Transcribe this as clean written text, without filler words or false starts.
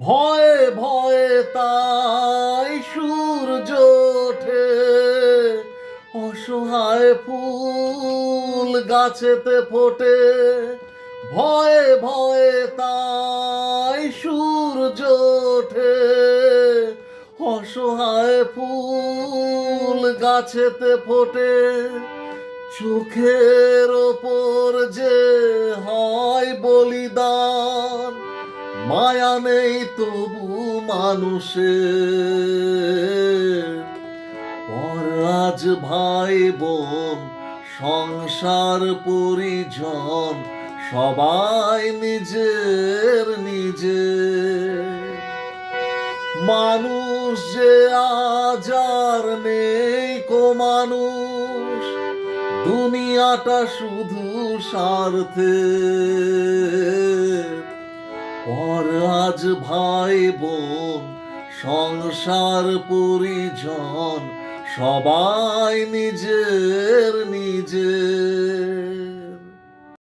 ভয়ে ভয়ে তাই সূর্য ওঠে, অসহায় ফুল গাছেতে ফোটে। ভয়ে ভয়ে তাই সূর্য ওঠে, অসহায় ফুল গাছেতে ফোটে। চোখের ওপর যে হয় বলিদান, মায়া নেই তবু মানুষের। পর আজ ভাই বোন সংসার পরিজন সবাই নিজের নিজের। মানুষ যে আজ আর নেই কো মানুষ, দুনিয়াটা শুধু স্বার্থে। পর আজ ভাই বোন সংসার পরিজন সবাই নিজের নিজের।